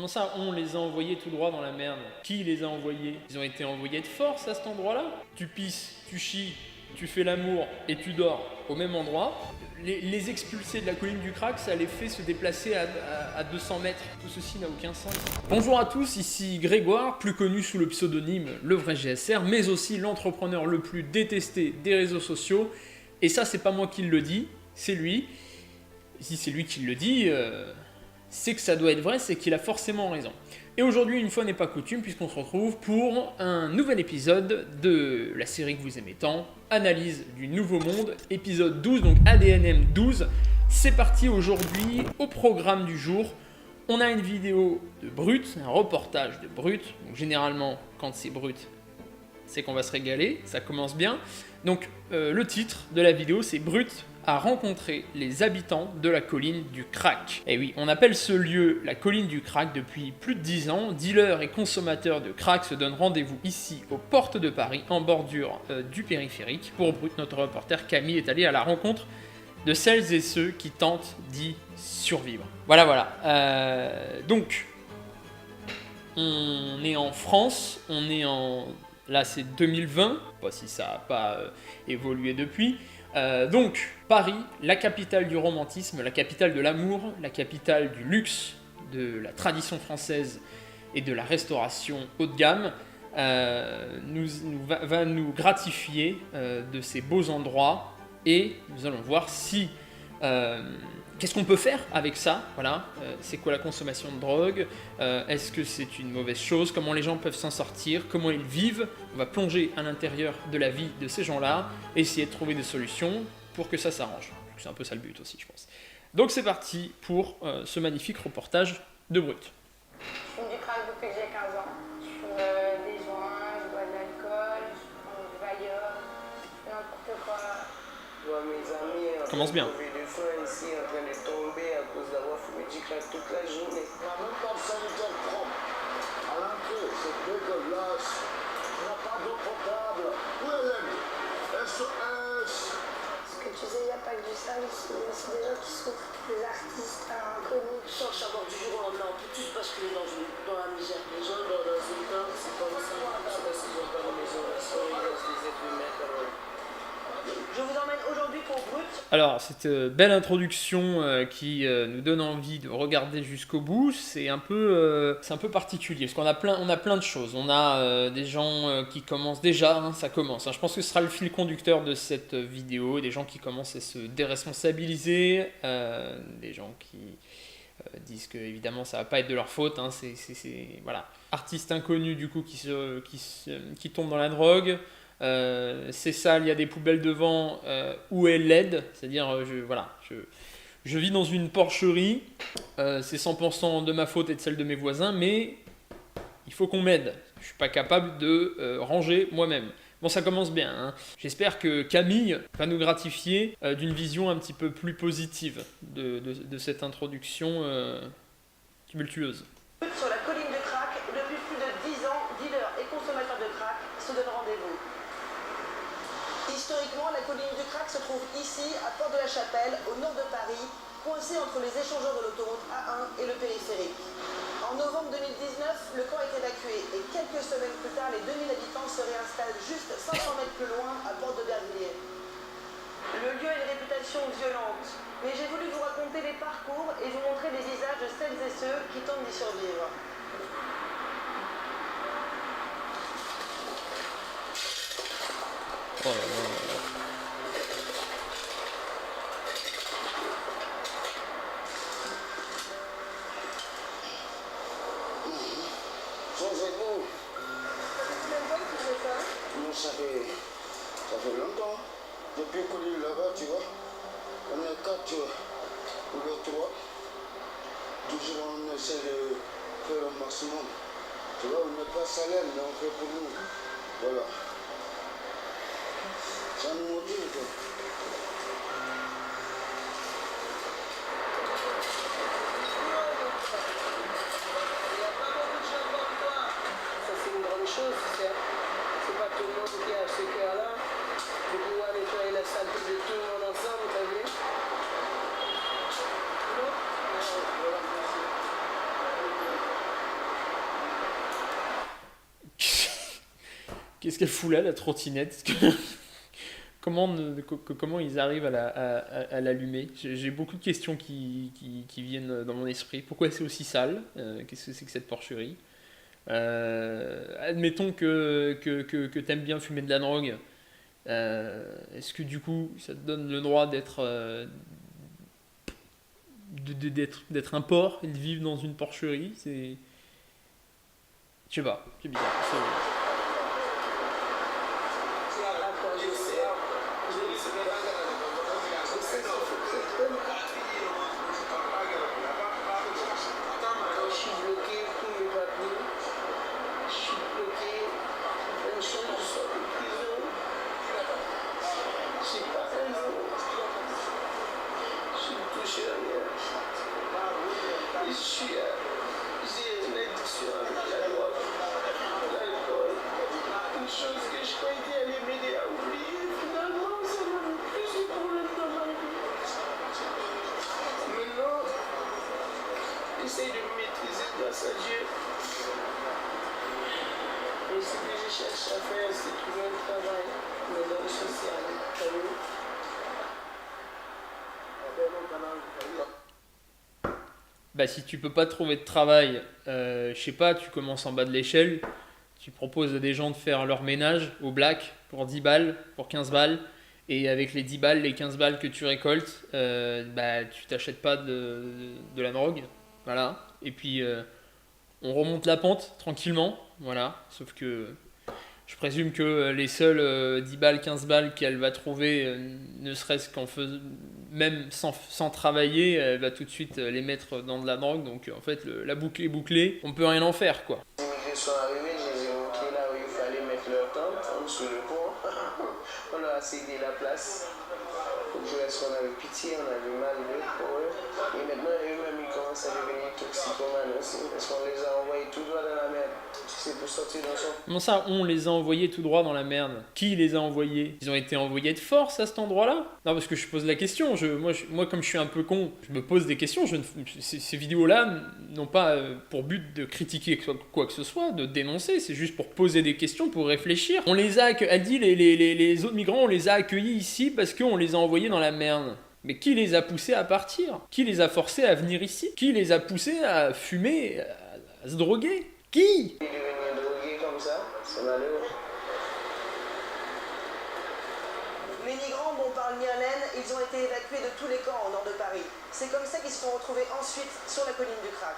Comment ça, on les a envoyés tout droit dans la merde? Qui les a envoyés? Ils ont été envoyés de force à cet endroit-là? Tu pisses, tu chies, tu fais l'amour et tu dors au même endroit. Les expulsés de la colline du Crac, ça les fait se déplacer à 200 mètres. Tout ceci n'a aucun sens. Bonjour à tous, ici Grégoire, plus connu sous le pseudonyme Le Vrai GSR, mais aussi l'entrepreneur le plus détesté des réseaux sociaux. Et ça, c'est pas moi qui le dis, c'est lui. Si c'est lui qui le dit, c'est que ça doit être vrai, c'est qu'il a forcément raison. Et aujourd'hui, une fois n'est pas coutume, puisqu'on se retrouve pour un nouvel épisode de la série que vous aimez tant, Analyse du Nouveau Monde, épisode 12, donc ADNM 12. C'est parti aujourd'hui, au programme du jour. On a une vidéo de Brut, un reportage de Brut. Donc généralement, quand c'est Brut, c'est qu'on va se régaler, ça commence bien. Donc le titre de la vidéo, c'est Brut a rencontré les habitants de la colline du Crac. Et oui, on appelle ce lieu la colline du Crac depuis plus de 10 ans. Dealers et consommateurs de crack se donnent rendez-vous ici, aux portes de Paris, en bordure du périphérique. Pour Brut, notre reporter Camille est allé à la rencontre de celles et ceux qui tentent d'y survivre. Voilà. Donc, on est en France, Là, c'est 2020, pas si ça n'a pas évolué depuis. Donc, Paris, la capitale du romantisme, la capitale de l'amour, la capitale du luxe, de la tradition française et de la restauration haut de gamme, va nous gratifier de ces beaux endroits et nous allons voir si... qu'est-ce qu'on peut faire avec ça? Voilà, c'est quoi la consommation de drogue? Est-ce que c'est une mauvaise chose? Comment les gens peuvent s'en sortir? Comment ils vivent? On va plonger à l'intérieur de la vie de ces gens-là, essayer de trouver des solutions pour que ça s'arrange. C'est un peu ça le but aussi, je pense. Donc c'est parti pour ce magnifique reportage de Brut. Je fume du crack depuis que j'ai 15 ans. Je fume des joints, je bois de l'alcool, je prends du Bayer, n'importe quoi. Moi, mes amis, Commence bien. de faim ici, en train de tomber à cause d'avoir fumé du crack toute la journée. On n'a même pas de sanitaire propre. À l'entrée, c'est dégueulasse. On n'a pas d'eau potable. Où est l'aide? SOS. Parce que tu sais, il n'y a pas que du sale ici, il y a aussi des gens qui souffrent, des artistes inconnus. Sans savoir du jour au lendemain, on peut tous basculer dans la misère. Les gens dans une tente, c'est pas ça. C'est parce qu'ils n'ont pas de maison. Ils sont des êtres humains comme eux. Je vous emmène aujourd'hui pour Brut. Alors, cette belle introduction qui nous donne envie de regarder jusqu'au bout, c'est un peu particulier, parce qu'on a plein de choses. On a des gens qui commencent déjà, ça commence. Je pense que ce sera le fil conducteur de cette vidéo, des gens qui commencent à se déresponsabiliser, des gens qui disent que évidemment ça va pas être de leur faute, voilà. Artistes inconnus du coup qui tombent dans la drogue. C'est sale, il y a des poubelles devant, où est l'aide? C'est-à-dire, je vis dans une porcherie, c'est 100% de ma faute et de celle de mes voisins, mais il faut qu'on m'aide. Je suis pas capable de ranger moi-même. Bon, ça commence bien, hein. J'espère que Camille va nous gratifier d'une vision un petit peu plus positive de cette introduction tumultueuse. Sur la colline de crack, depuis plus de 10 ans, dealers et consommateurs de crack se donnent rendez-vous. Historiquement, la colline du Crac se trouve ici, à Porte de la Chapelle, au nord de Paris, coincée entre les échangeurs de l'autoroute A1 et le périphérique. En novembre 2019, le camp est évacué et quelques semaines plus tard, les 2000 habitants se réinstallent juste 500 mètres plus loin, à Porte de Bervilliers. Le lieu a une réputation violente, mais j'ai voulu vous raconter les parcours et vous montrer les visages de celles et ceux qui tentent d'y survivre. Oh là là. Changez-vous. Non, ça fait longtemps. Depuis qu'on est là-bas, tu vois, on est 4 ou 3. Toujours on essaie de faire le maximum. Tu vois, on n'est pas salaire, mais on fait pour nous. Voilà. Ça nous motive, quoi. Ça c'est une grande chose, c'est pas tout le monde qui a ce cœur-là de pouvoir nettoyer la saleté de tout le monde ensemble, t'as vu? Non? Voilà, merci. Qu'est-ce qu'elle fout là, la trottinette? Comment ils arrivent à l'allumer? J'ai beaucoup de questions qui viennent dans mon esprit. Pourquoi c'est aussi sale? Qu'est-ce que c'est que cette porcherie? Admettons que t'aimes bien fumer de la drogue. Est-ce que du coup ça te donne le droit d'être un porc et de vivre dans une porcherie? Je sais pas, c'est bizarre. J'essaie de me maîtriser grâce à Dieu. Et ce que je cherche à faire, c'est trouver un travail dans le social. Bah si tu peux pas trouver de travail, je sais pas, tu commences en bas de l'échelle, tu proposes à des gens de faire leur ménage au black pour 10 balles, pour 15 balles, et avec les 10 balles, les 15 balles que tu récoltes, bah tu t'achètes pas de la drogue, voilà, et puis on remonte la pente tranquillement, voilà, sauf que je présume que les seules 10 balles, 15 balles qu'elle va trouver, ne serait-ce qu'en faisant, même sans travailler, elle va tout de suite les mettre dans de la drogue. Donc en fait, la boucle est bouclée, on peut rien en faire, quoi. Les immigrés sont arrivés, je les ai montrés là où il fallait mettre leur tente, en dessous le pont. On leur a cédé la place. Parce qu'on avait pitié, on avait mal pour eux. Et maintenant, eux-mêmes, ils commencent à devenir toxicomanes aussi. Parce qu'on les a envoyés tout droit dans la merde. C'est pour sortir dans son... Comment ça, on les a envoyés tout droit dans la merde? Qui les a envoyés? Ils ont été envoyés de force à cet endroit-là? Non, parce que je pose la question. Moi, comme je suis un peu con, je me pose des questions. Ces vidéos-là n'ont pas pour but de critiquer quoi que ce soit, de dénoncer. C'est juste pour poser des questions, pour réfléchir. On les a, elle dit, les autres migrants, on les a accueillis ici parce qu'on les a envoyés dans la merde. Mais qui les a poussés à partir? Qui les a forcés à venir ici? Qui les a poussés à fumer, à se droguer? Qui? Devenir drogués comme ça, c'est malheureux. Les migrants dont parle Myrlène, ils ont été évacués de tous les camps au nord de Paris. C'est comme ça qu'ils se sont retrouvés ensuite sur la colline du Crac.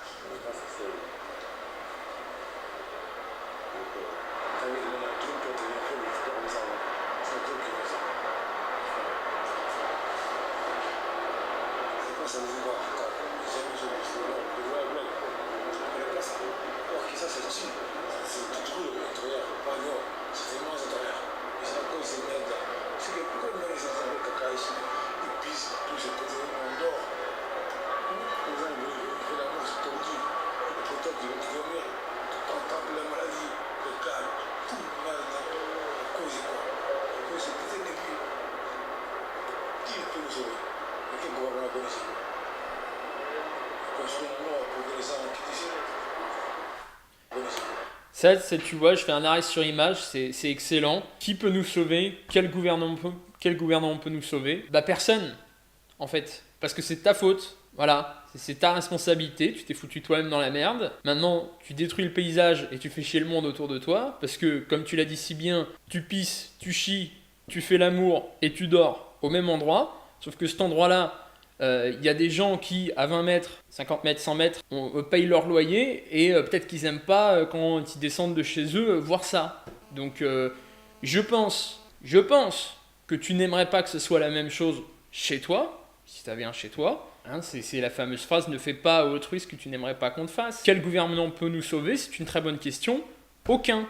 Ça, tu vois, je fais un arrêt sur image, c'est excellent. Qui peut nous sauver? Quel gouvernement peut nous sauver? Bah personne, en fait. Parce que c'est ta faute, voilà. C'est ta responsabilité, tu t'es foutu toi-même dans la merde. Maintenant, tu détruis le paysage et tu fais chier le monde autour de toi. Parce que, comme tu l'as dit si bien, tu pisses, tu chies, tu fais l'amour et tu dors au même endroit. Sauf que cet endroit-là, y a des gens qui, à 20 mètres, 50 mètres, 100 mètres, payent leur loyer et peut-être qu'ils n'aiment pas, quand ils descendent de chez eux, voir ça. Donc, je pense que tu n'aimerais pas que ce soit la même chose chez toi, si tu avais un chez toi. Hein, c'est la fameuse phrase « Ne fais pas à autrui ce que tu n'aimerais pas qu'on te fasse ». Quel gouvernement peut nous sauver? C'est une très bonne question. Aucun.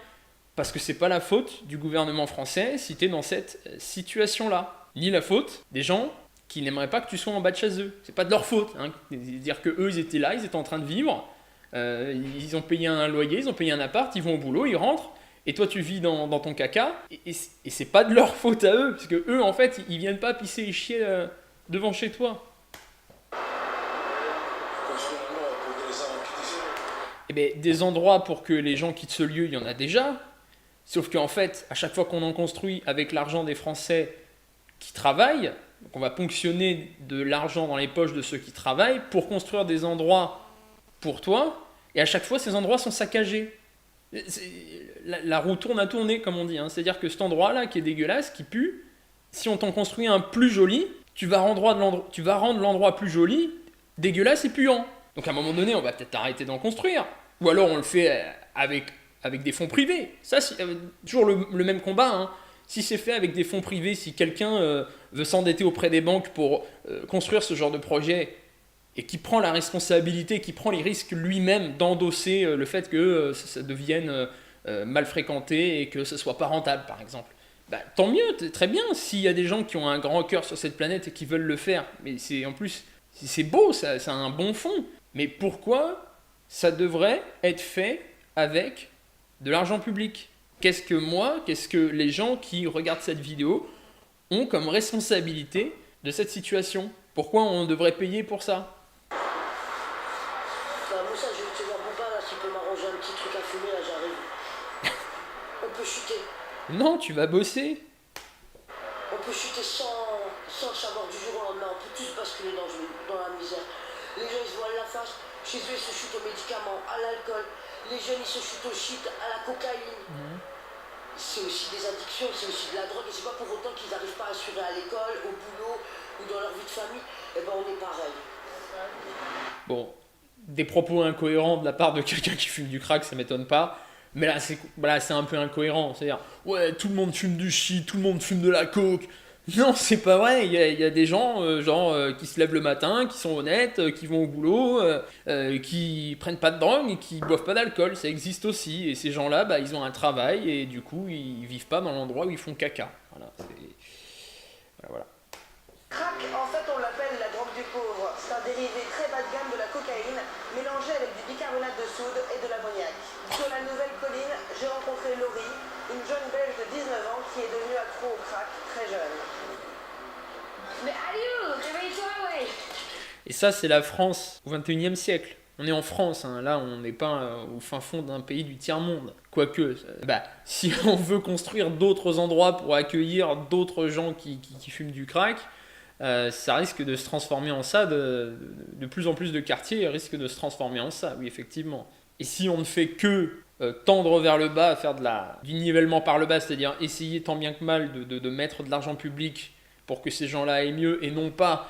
Parce que c'est pas la faute du gouvernement français si tu es dans cette situation-là. Ni la faute des gens qui n'aimeraient pas que tu sois en bas de chez eux. C'est pas de leur faute. Hein. C'est-à-dire qu'eux, ils étaient là, ils étaient en train de vivre, ils ont payé un loyer, ils ont payé un appart, ils vont au boulot, ils rentrent, et toi tu vis dans ton caca, et c'est pas de leur faute à eux, parce que eux, en fait, ils viennent pas pisser et chier devant chez toi. Eh bien, des endroits pour que les gens quittent ce lieu, il y en a déjà. Sauf qu'en fait, à chaque fois qu'on en construit avec l'argent des Français qui travaillent, donc on va ponctionner de l'argent dans les poches de ceux qui travaillent pour construire des endroits pour toi, et à chaque fois, ces endroits sont saccagés. La roue tourne à tourner, comme on dit. Hein. C'est-à-dire que cet endroit-là, qui est dégueulasse, qui pue, si on t'en construit un plus joli, tu vas rendre l'endroit plus joli, dégueulasse et puant. Donc à un moment donné, on va peut-être arrêter d'en construire. Ou alors on le fait avec des fonds privés. Ça, c'est toujours le même combat. Hein. Si c'est fait avec des fonds privés, si quelqu'un veut s'endetter auprès des banques pour construire ce genre de projet, et qui prend la responsabilité, qui prend les risques lui-même d'endosser le fait que ça devienne mal fréquenté et que ce soit pas rentable, par exemple. Bah, tant mieux, très bien, s'il y a des gens qui ont un grand cœur sur cette planète et qui veulent le faire. Mais en plus, c'est beau, ça a un bon fond. Mais pourquoi ça devrait être fait avec de l'argent public? Qu'est-ce que les gens qui regardent cette vidéo ont comme responsabilité de cette situation? Pourquoi on devrait payer pour ça? Moussa, je vais te voir bon pas là, tu peux m'arranger un petit truc à fumer là, j'arrive. On peut chuter. Non, tu vas bosser. On peut chuter sans le savoir du jour au lendemain, on peut tous basculer dans la misère. Les gens ils se voilent la face, chez eux ils se chutent aux médicaments, à l'alcool, les jeunes ils se chutent au shit, à la cocaïne. C'est aussi des addictions, c'est aussi de la drogue, et c'est pas pour autant qu'ils n'arrivent pas à assurer à l'école, au boulot ou dans leur vie de famille, et ben on est pareil. Bon, des propos incohérents de la part de quelqu'un qui fume du crack, ça m'étonne pas. Mais là, c'est un peu incohérent. C'est-à-dire, ouais, tout le monde fume du shit, tout le monde fume de la coke. Non, c'est pas vrai. Il y a des gens, qui se lèvent le matin, qui sont honnêtes, qui vont au boulot, qui prennent pas de drogue et qui boivent pas d'alcool. Ça existe aussi. Et ces gens-là, bah, ils ont un travail et du coup, ils vivent pas dans l'endroit où ils font caca. Voilà. Crack, en fait, on l'appelle la drogue du pauvre. C'est un dérivé très bas de gamme de la cocaïne, mélangé avec du bicarbonate de soude et de l'ammoniac. Sur la nouvelle colline, j'ai rencontré Laurie, une jeune belge de 19 ans qui est devenue accro au crack très jeune. Mais allez, réveille-toi, ouais. Et ça, c'est la France au XXIe siècle. On est en France, hein. Là, on n'est pas au fin fond d'un pays du tiers-monde. Quoique, si on veut construire d'autres endroits pour accueillir d'autres gens qui fument du crack, ça risque de se transformer en ça, de plus en plus de quartiers risquent de se transformer en ça, oui, effectivement. Et si on ne fait que tendre vers le bas, faire du nivellement par le bas, c'est-à-dire essayer tant bien que mal de mettre de l'argent public pour que ces gens-là aillent mieux, et non pas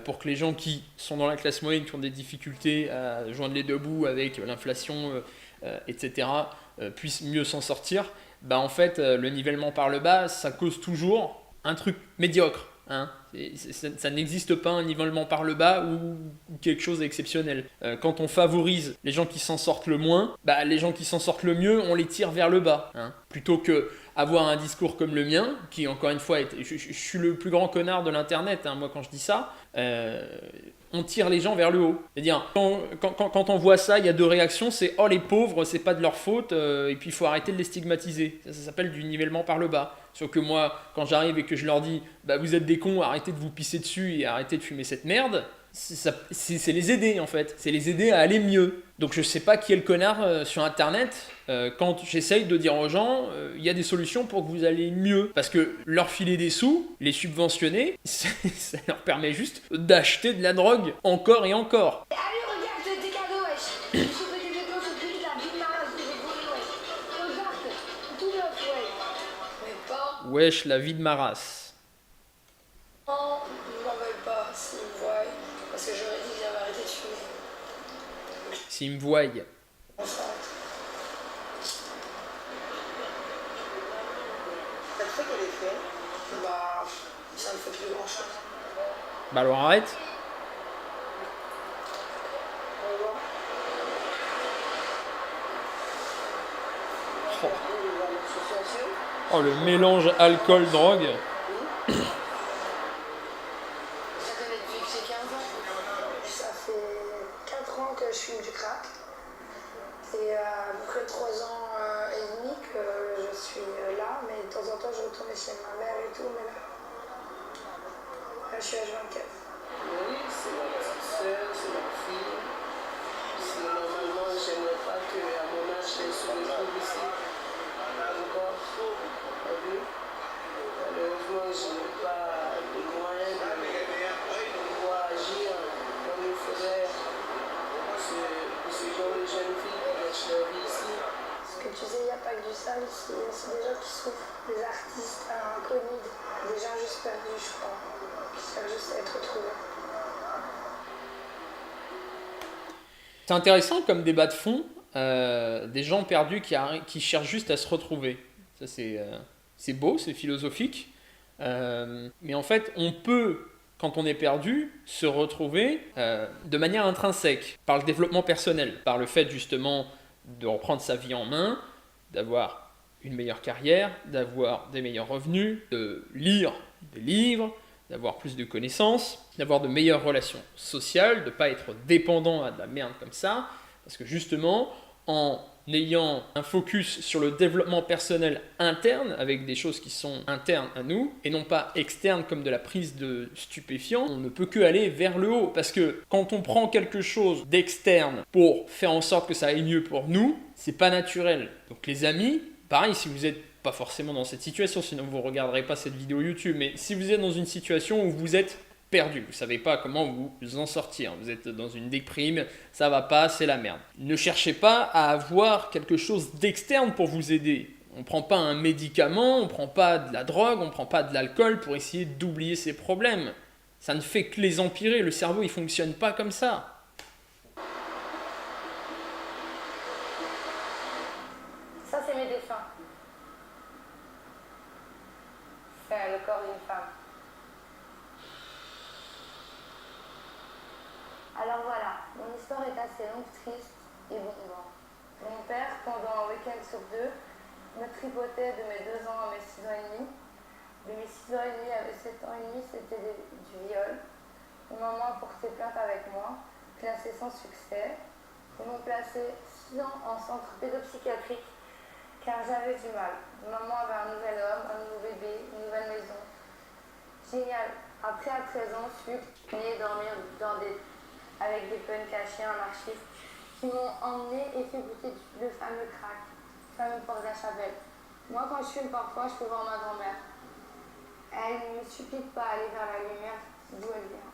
pour que les gens qui sont dans la classe moyenne, qui ont des difficultés à joindre les deux bouts avec l'inflation, etc., puissent mieux s'en sortir, en fait, le nivellement par le bas, ça cause toujours un truc médiocre. Hein. Ça n'existe pas un nivellement par le bas ou quelque chose d'exceptionnel. Quand on favorise les gens qui s'en sortent le moins, les gens qui s'en sortent le mieux, on les tire vers le bas. Hein. Plutôt que avoir un discours comme le mien, qui encore une fois, je suis le plus grand connard de l'internet, hein, moi quand je dis ça, on tire les gens vers le haut. C'est-à-dire, quand on voit ça, il y a deux réactions, c'est « Oh les pauvres, c'est pas de leur faute, et puis il faut arrêter de les stigmatiser ». Ça s'appelle du nivellement par le bas. Sauf que moi, quand j'arrive et que je leur dis « Vous êtes des cons, arrêtez de vous pisser dessus et arrêtez de fumer cette merde », c'est les aider en fait, c'est les aider à aller mieux. Donc je sais pas qui est le connard sur internet quand j'essaye de dire aux gens il y a des solutions pour que vous allez mieux. Parce que leur filer des sous, les subventionner, ça leur permet juste d'acheter de la drogue encore et encore. Allez, regarde tes cadeaux, wesh. Je fais des cadeaux sur le prix de la vie de ma race, je vais voler, wesh. Regarde, tout neuf, wesh. Mais pas. Wesh, la vie de ma race. Non, ils m'en veulent pas, s'ils me voient. Parce que j'aurais dit que j'avais arrêté de fumer. S'ils me voient. Enfin. Ça te fait quel effet? Ça me fait plus grand chose. Alors arrête. Oh le mélange alcool-drogue. Ça connaît depuis que j'ai 15 ans. Ça fait 4 ans que je fume du crack. Et à peu près 3 ans et demi que je suis là, mais de temps en temps je retourne chez ma mère et tout, mais là je suis à 24. Oui, c'est ma petite soeur, c'est ma fille. Normalement, j'aimerais pas qu'à mon âge, elle se retrouve ici. encore un peu. Malheureusement, je n'ai pas les moyens de pouvoir agir comme il faudrait pour ce genre de jeunes filles qui gâchent leur vie ici. Ce que tu sais, il n'y a pas que du sale ici, il y a aussi des gens qui souffrent, des artistes inconnus, des gens juste perdus, je crois, qui cherchent juste à être retrouvés. C'est intéressant comme débat de fond, des gens perdus qui cherchent juste à se retrouver. Ça, c'est beau, c'est philosophique. Mais en fait, on peut, quand on est perdu, se retrouver de manière intrinsèque, par le développement personnel, par le fait justement de reprendre sa vie en main, d'avoir une meilleure carrière, d'avoir des meilleurs revenus, de lire des livres, d'avoir plus de connaissances, d'avoir de meilleures relations sociales, de ne pas être dépendant à de la merde comme ça, parce que justement, en ayant un focus sur le développement personnel interne, avec des choses qui sont internes à nous, et non pas externes comme de la prise de stupéfiants, on ne peut que aller vers le haut, parce que quand on prend quelque chose d'externe pour faire en sorte que ça aille mieux pour nous, c'est pas naturel. Donc les amis, pareil, si vous êtes pas forcément dans cette situation, sinon vous ne regarderez pas cette vidéo YouTube, mais si vous êtes dans une situation où vous êtes perdu, vous ne savez pas comment vous en sortir, vous êtes dans une déprime, ça va pas, c'est la merde. Ne cherchez pas à avoir quelque chose d'externe pour vous aider. On ne prend pas un médicament, on ne prend pas de la drogue, on ne prend pas de l'alcool pour essayer d'oublier ses problèmes. Ça ne fait que les empirer, le cerveau il ne fonctionne pas comme ça. Ça, c'est mes dessins. C'est le corps d'une femme. Alors voilà, mon histoire est assez longue, triste et bombante. Mon père, pendant un week-end sur 2, me tripotait de mes 2 ans à mes 6 ans et demi. De mes 6 ans et demi à mes 7 ans et demi, c'était du viol. Mon maman a porté plainte avec moi, classée sans succès. Ils m'ont placé 6 ans en centre pédopsychiatrique car j'avais du mal. Maman avait un nouvel homme, un nouveau bébé, une nouvelle maison. Génial. Après, à 13 ans, je suis venue dormir avec des peines cachées, un archive, qui m'ont emmené et fait goûter le fameux crack, le fameux porc de la Chapelle. Moi, quand je fume parfois, je peux voir ma grand-mère. Elle ne me supplie de pas aller vers la lumière d'où elle vient.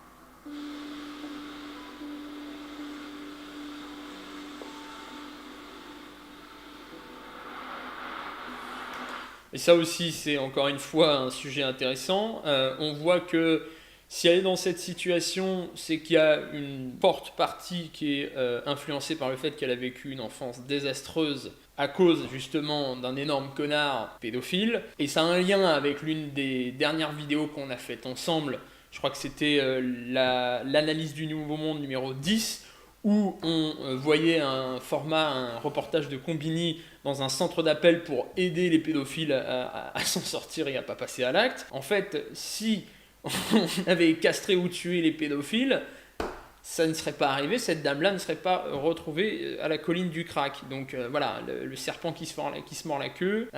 Et ça aussi, c'est encore une fois un sujet intéressant. On voit que si elle est dans cette situation, c'est qu'il y a une forte partie qui est influencée par le fait qu'elle a vécu une enfance désastreuse à cause justement d'un énorme connard pédophile. Et ça a un lien avec l'une des dernières vidéos qu'on a faites ensemble. Je crois que c'était l'analyse du Nouveau Monde numéro 10, où on voyait un reportage de Combini dans un centre d'appel pour aider les pédophiles à s'en sortir et à ne pas passer à l'acte. En fait, si on avait castré ou tué les pédophiles, ça ne serait pas arrivé, cette dame-là ne serait pas retrouvée à la colline du crack. Donc voilà, le serpent qui se mord la queue,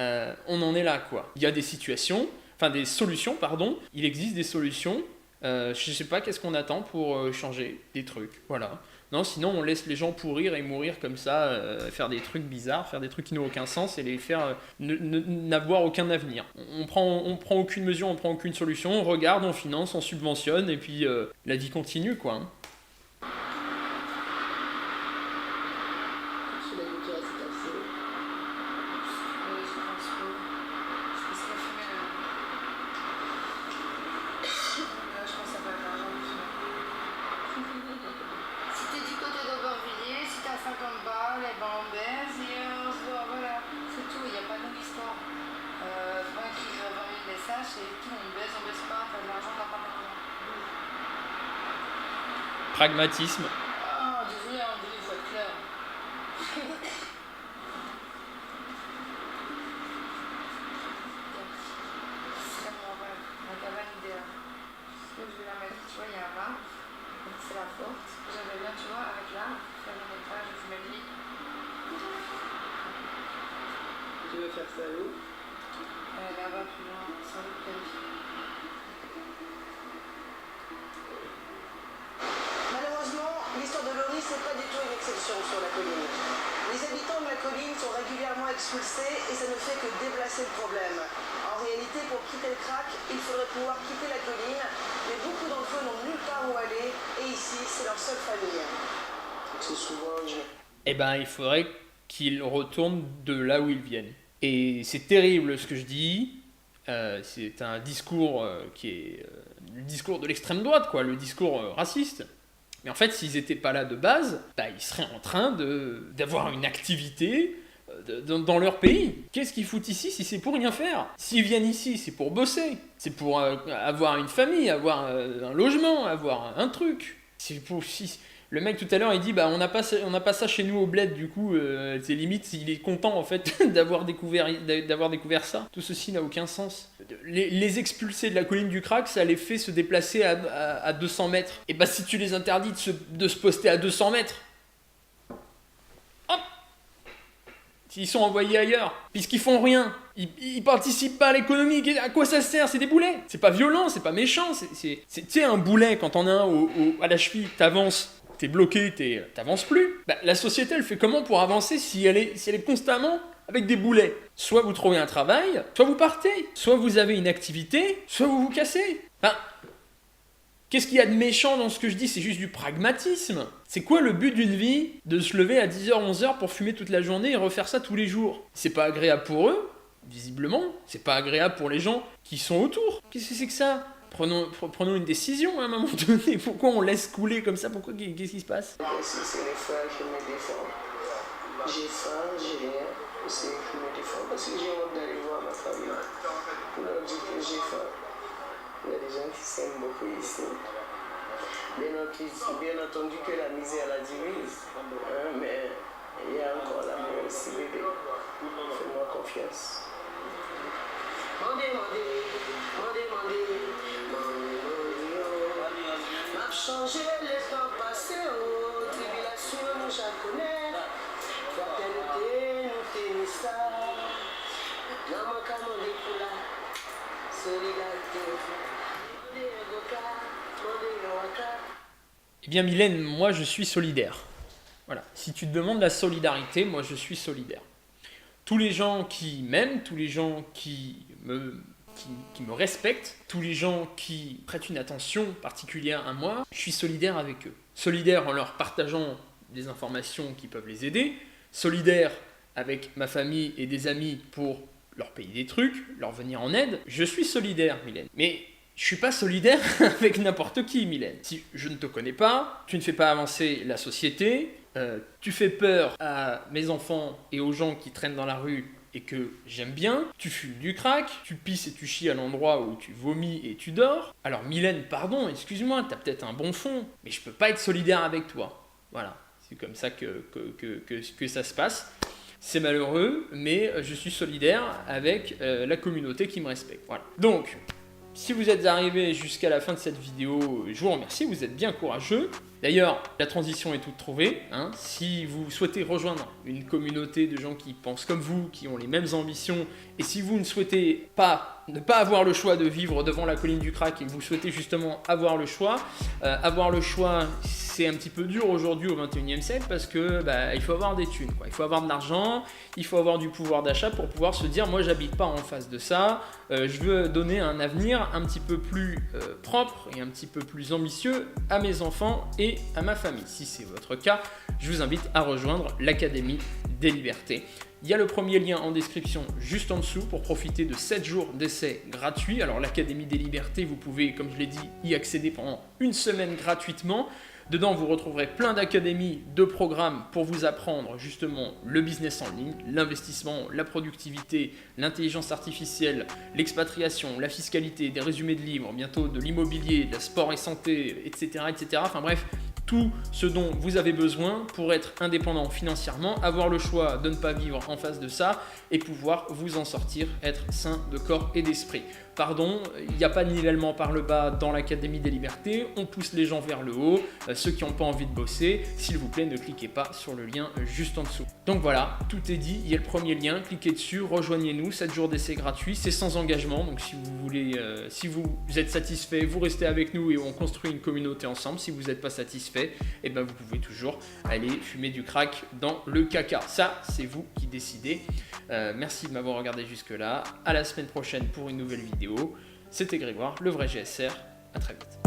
on en est là, quoi. Il y a des solutions, il existe des solutions. Je sais pas qu'est-ce qu'on attend pour changer des trucs, voilà. Non, sinon on laisse les gens pourrir et mourir comme ça, faire des trucs bizarres, faire des trucs qui n'ont aucun sens et les faire n'avoir aucun avenir. On prend aucune mesure, on prend aucune solution, on regarde, on finance, on subventionne et puis la vie continue, quoi. Hein. Pragmatisme. Ah, désolé, il faut être clair. C'est ma cabane idéale. Je vais la mettre, tu vois, il y a un arbre, c'est la porte. J'aimerais bien, tu vois, avec l'arbre, faire un étage, je mets le lit. Tu veux faire ça où? Là-bas, plus loin, sans le planifier. Malheureusement, l'histoire de Delory, c'est pas du tout une exception sur la colline. Les habitants de la colline sont régulièrement expulsés et ça ne fait que déplacer le problème. En réalité, pour quitter le crack, il faudrait pouvoir quitter la colline, mais beaucoup d'entre eux n'ont nulle part où aller et ici, c'est leur seule famille. C'est souvent... Eh ben, il faudrait qu'ils retournent de là où ils viennent. Et c'est terrible ce que je dis. C'est un discours qui est le discours de l'extrême droite, quoi, le discours raciste. Mais en fait, s'ils n'étaient pas là de base, bah, ils seraient en train d'avoir une activité dans leur pays. Qu'est-ce qu'ils foutent ici si c'est pour rien faire? S'ils viennent ici, c'est pour bosser. C'est pour avoir une famille, avoir un logement, avoir un truc. C'est pour... Le mec tout à l'heure il dit bah on n'a pas ça chez nous au bled, du coup c'est limite il est content en fait d'avoir découvert ça. Tout ceci n'a aucun sens. Les expulsés de la colline du crack, ça les fait se déplacer à 200 mètres. Et bah si tu les interdis de se poster à 200 mètres, hop, ils sont envoyés ailleurs, puisqu'ils font rien. Ils participent pas à l'économie. À quoi ça sert? C'est des boulets. C'est pas violent, c'est pas méchant. Tu sais, un boulet, quand t'en as un à la cheville, t'avances. T'es bloqué, t'avances plus. Bah, la société, elle fait comment pour avancer si elle est constamment avec des boulets? Soit vous trouvez un travail, soit vous partez. Soit vous avez une activité, soit vous vous cassez. Enfin, qu'est-ce qu'il y a de méchant dans ce que je dis? C'est juste du pragmatisme. C'est quoi le but d'une vie? De se lever à 10h, 11h pour fumer toute la journée et refaire ça tous les jours? C'est pas agréable pour eux, visiblement. C'est pas agréable pour les gens qui sont autour. Qu'est-ce que c'est que ça? Prenons une décision à un moment donné. Pourquoi on laisse couler comme ça? Qu'est-ce qui se passe? Si c'est les frères, je me défends. J'ai faim, j'ai rien. Je me défends parce que j'ai honte d'aller voir ma famille. Pour leur dire que j'ai faim. Il y a des gens qui s'aiment beaucoup ici. Bien entendu que la misère la divise. Mais il y a encore l'amour aussi, bébé. Fais-moi confiance. Mandez. M'a changé les temps passés, tribulation, nous j'acconnais. Fraternité, nous t'aimons ça. Maintenant, moi, qu'à demander pour la solidarité. Eh bien, Mylène, moi, je suis solidaire. Voilà. Si tu te demandes la solidarité, moi, je suis solidaire. Tous les gens qui m'aiment, tous les gens qui me respectent, tous les gens qui prêtent une attention particulière à moi, je suis solidaire avec eux. Solidaire en leur partageant des informations qui peuvent les aider, solidaire avec ma famille et des amis pour leur payer des trucs, leur venir en aide. Je suis solidaire, Mylène. Mais je suis pas solidaire avec n'importe qui, Mylène. Si je ne te connais pas, tu ne fais pas avancer la société, tu fais peur à mes enfants et aux gens qui traînent dans la rue et que j'aime bien, tu fumes du crack, tu pisses et tu chies à l'endroit où tu vomis et tu dors. Alors Mylène, pardon, excuse-moi, t'as peut-être un bon fond, mais je peux pas être solidaire avec toi. Voilà, c'est comme ça que ça se passe. C'est malheureux, mais je suis solidaire avec la communauté qui me respecte. Voilà. Donc, si vous êtes arrivé jusqu'à la fin de cette vidéo, je vous remercie, vous êtes bien courageux. D'ailleurs, la transition est toute trouvée. Si vous souhaitez rejoindre une communauté de gens qui pensent comme vous, qui ont les mêmes ambitions, et si vous ne souhaitez ne pas avoir le choix de vivre devant la colline du crack, et que vous souhaitez justement avoir le choix, c'est un petit peu dur aujourd'hui au 21e siècle parce que il faut avoir des thunes, quoi. Il faut avoir de l'argent, il faut avoir du pouvoir d'achat pour pouvoir se dire moi j'habite pas en face de ça, je veux donner un avenir un petit peu plus propre et un petit peu plus ambitieux à mes enfants et à ma famille. Si c'est votre cas, je vous invite à rejoindre l'Académie des Libertés. Il y a le premier lien en description juste en dessous pour profiter de 7 jours d'essai gratuits. Alors l'Académie des Libertés, vous pouvez, comme je l'ai dit, y accéder pendant une semaine gratuitement. Dedans, vous retrouverez plein d'académies, de programmes pour vous apprendre justement le business en ligne, l'investissement, la productivité, l'intelligence artificielle, l'expatriation, la fiscalité, des résumés de livres, bientôt de l'immobilier, de la sport et santé, etc., etc. Enfin bref, tout ce dont vous avez besoin pour être indépendant financièrement, avoir le choix de ne pas vivre en face de ça et pouvoir vous en sortir, être sain de corps et d'esprit. pardon, il n'y a pas de nivellement par le bas dans l'Académie des Libertés, on pousse les gens vers le haut, ceux qui n'ont pas envie de bosser, s'il vous plaît ne cliquez pas sur le lien juste en dessous. Donc voilà, tout est dit, il y a le premier lien, cliquez dessus, rejoignez-nous, 7 jours d'essai gratuit, c'est sans engagement, donc si vous voulez, si vous êtes satisfait, vous restez avec nous et on construit une communauté ensemble. Si vous n'êtes pas satisfait, et ben vous pouvez toujours aller fumer du crack dans le caca. Ça, c'est vous qui décidez. Merci de m'avoir regardé jusque là. À la semaine prochaine pour une nouvelle vidéo. C'était Grégoire, le vrai GSR. À très vite.